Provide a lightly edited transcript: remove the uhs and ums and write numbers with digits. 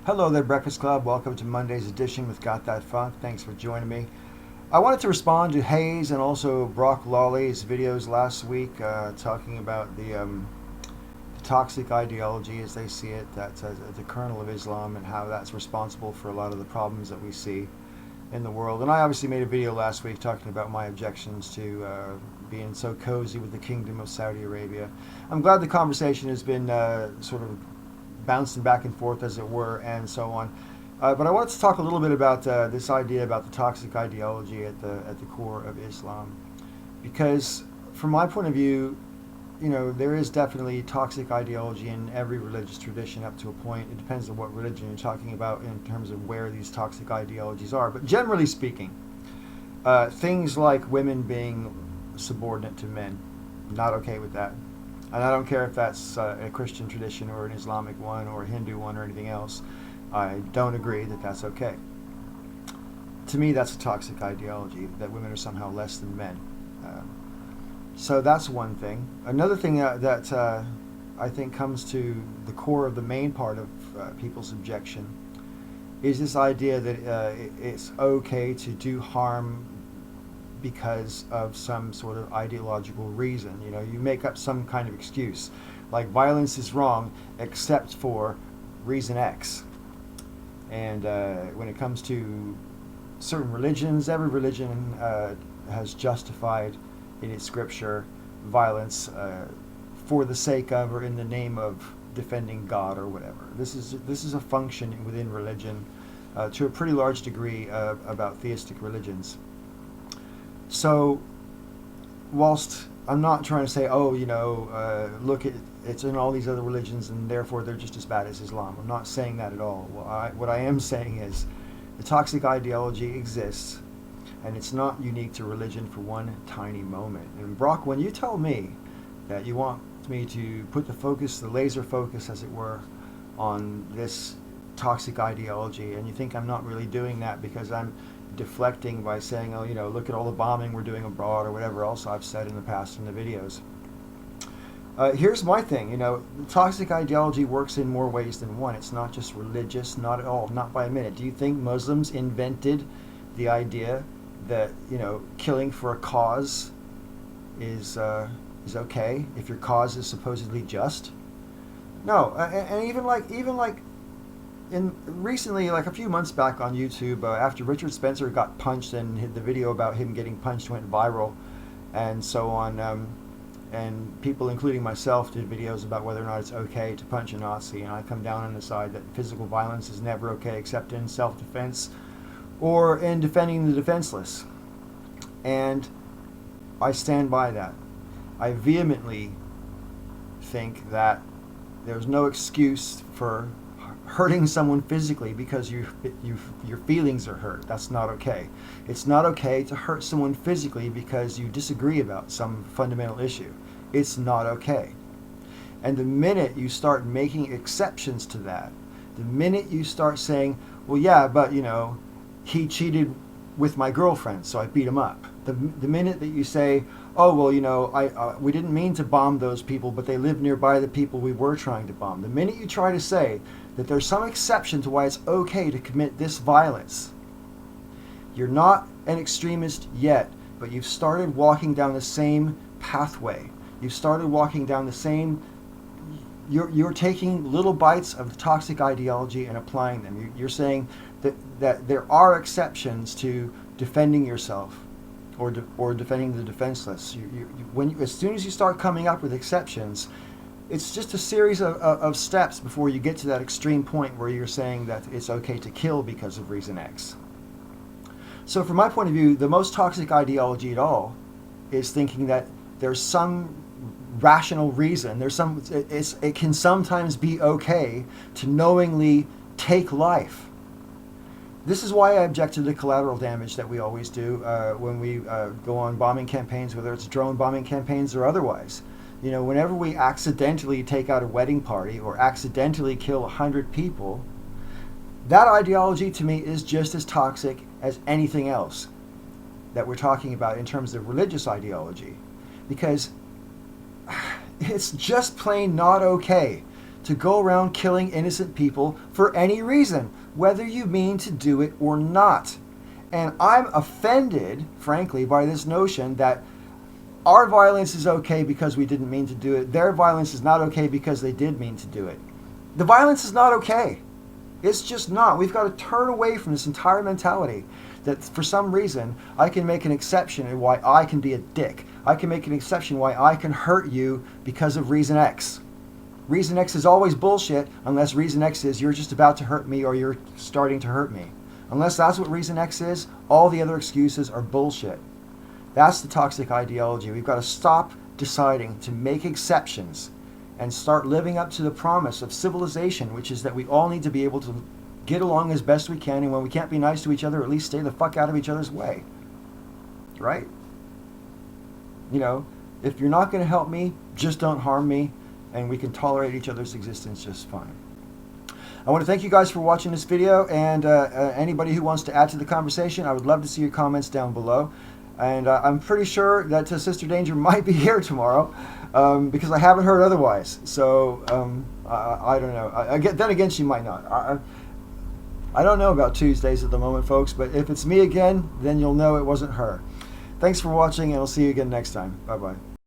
Hello there, Breakfast Club. Welcome to Monday's edition with Got That Funk. Thanks for joining me. I wanted to respond to Hayes and also Brock Lawley's videos last week talking about the toxic ideology as they see it, that's the kernel of Islam, and how that's responsible for a lot of the problems that we see in the world. And I obviously made a video last week talking about my objections to being so cozy with the Kingdom of Saudi Arabia. I'm glad the conversation has been sort of bouncing back and forth, as it were, and so on. But I wanted to talk a little bit about this idea about the toxic ideology at the core of Islam, because from my point of view, there is definitely toxic ideology in every religious tradition up to a point. It depends on what religion you're talking about in terms of where these toxic ideologies are. But generally speaking, things like women being subordinate to men, not okay with that. And I don't care if that's a Christian tradition or an Islamic one or a Hindu one or anything else. I don't agree that that's okay. To me, that's a toxic ideology, that women are somehow less than men. So that's one thing. Another thing that I think comes to the core of the main part of people's objection is this idea that it's okay to do harm because of some sort of ideological reason. You make up some kind of excuse, like violence is wrong except for reason X. And when it comes to certain religions, every religion has justified in its scripture violence for the sake of or in the name of defending God or whatever. This is a function within religion to a pretty large degree about theistic religions. So, whilst I'm not trying to say, look, it's in all these other religions and therefore they're just as bad as Islam. I'm not saying that at all. What I am saying is the toxic ideology exists, and it's not unique to religion for one tiny moment. And Brock, when you tell me that you want me to put the laser focus, as it were, on this toxic ideology, and you think I'm not really doing that because I'm deflecting by saying, look at all the bombing we're doing abroad or whatever else I've said in the past in the videos. Here's my thing, the toxic ideology works in more ways than one. It's not just religious, not at all, not by a minute. Do you think Muslims invented the idea that, killing for a cause is okay if your cause is supposedly just? No, and even like recently, like a few months back on YouTube, after Richard Spencer got punched and the video about him getting punched went viral and so on, and people, including myself, did videos about whether or not it's okay to punch a Nazi, and I come down on the side that physical violence is never okay except in self-defense or in defending the defenseless. And I stand by that. I vehemently think that there's no excuse for hurting someone physically because your feelings are hurt. That's not okay. It's not okay to hurt someone physically because you disagree about some fundamental issue. It's not okay. And the minute you start making exceptions to that, the minute you start saying, well, yeah, but he cheated with my girlfriend, so I beat him up. The minute that you say, oh, well, we didn't mean to bomb those people, but they live nearby the people we were trying to bomb. The minute you try to say that there's some exception to why it's okay to commit this violence, you're not an extremist yet, but you've started walking down the same pathway. You've started walking down the same. You're taking little bites of the toxic ideology and applying them. You're saying that there are exceptions to defending yourself or defending the defenseless. As soon as you start coming up with exceptions, it's just a series of steps before you get to that extreme point where you're saying that it's okay to kill because of reason X. So from my point of view, the most toxic ideology at all is thinking that there's some rational reason. It can sometimes be okay to knowingly take life. This is why I object to the collateral damage that we always do when we go on bombing campaigns, whether it's drone bombing campaigns or otherwise. Whenever we accidentally take out a wedding party or accidentally kill 100 people, that ideology to me is just as toxic as anything else that we're talking about in terms of religious ideology. Because it's just plain not okay to go around killing innocent people for any reason, whether you mean to do it or not. And I'm offended, frankly, by this notion that our violence is okay because we didn't mean to do it. Their violence is not okay because they did mean to do it. The violence is not okay. It's just not. We've got to turn away from this entire mentality that for some reason I can make an exception in why I can be a dick. I can make an exception why I can hurt you because of reason X. Reason X is always bullshit unless reason X is you're just about to hurt me or you're starting to hurt me. Unless that's what reason X is, all the other excuses are bullshit. That's the toxic ideology. We've got to stop deciding to make exceptions and start living up to the promise of civilization, which is that we all need to be able to get along as best we can, and when we can't be nice to each other, at least stay the fuck out of each other's way. Right? You know, if you're not going to help me, just don't harm me, and we can tolerate each other's existence just fine. I want to thank you guys for watching this video, and anybody who wants to add to the conversation, I would love to see your comments down below. And I'm pretty sure that Sister Danger might be here tomorrow, because I haven't heard otherwise. So I don't know. Then again, she might not. I don't know about Tuesdays at the moment, folks, but if it's me again, then you'll know it wasn't her. Thanks for watching, and I'll see you again next time. Bye-bye.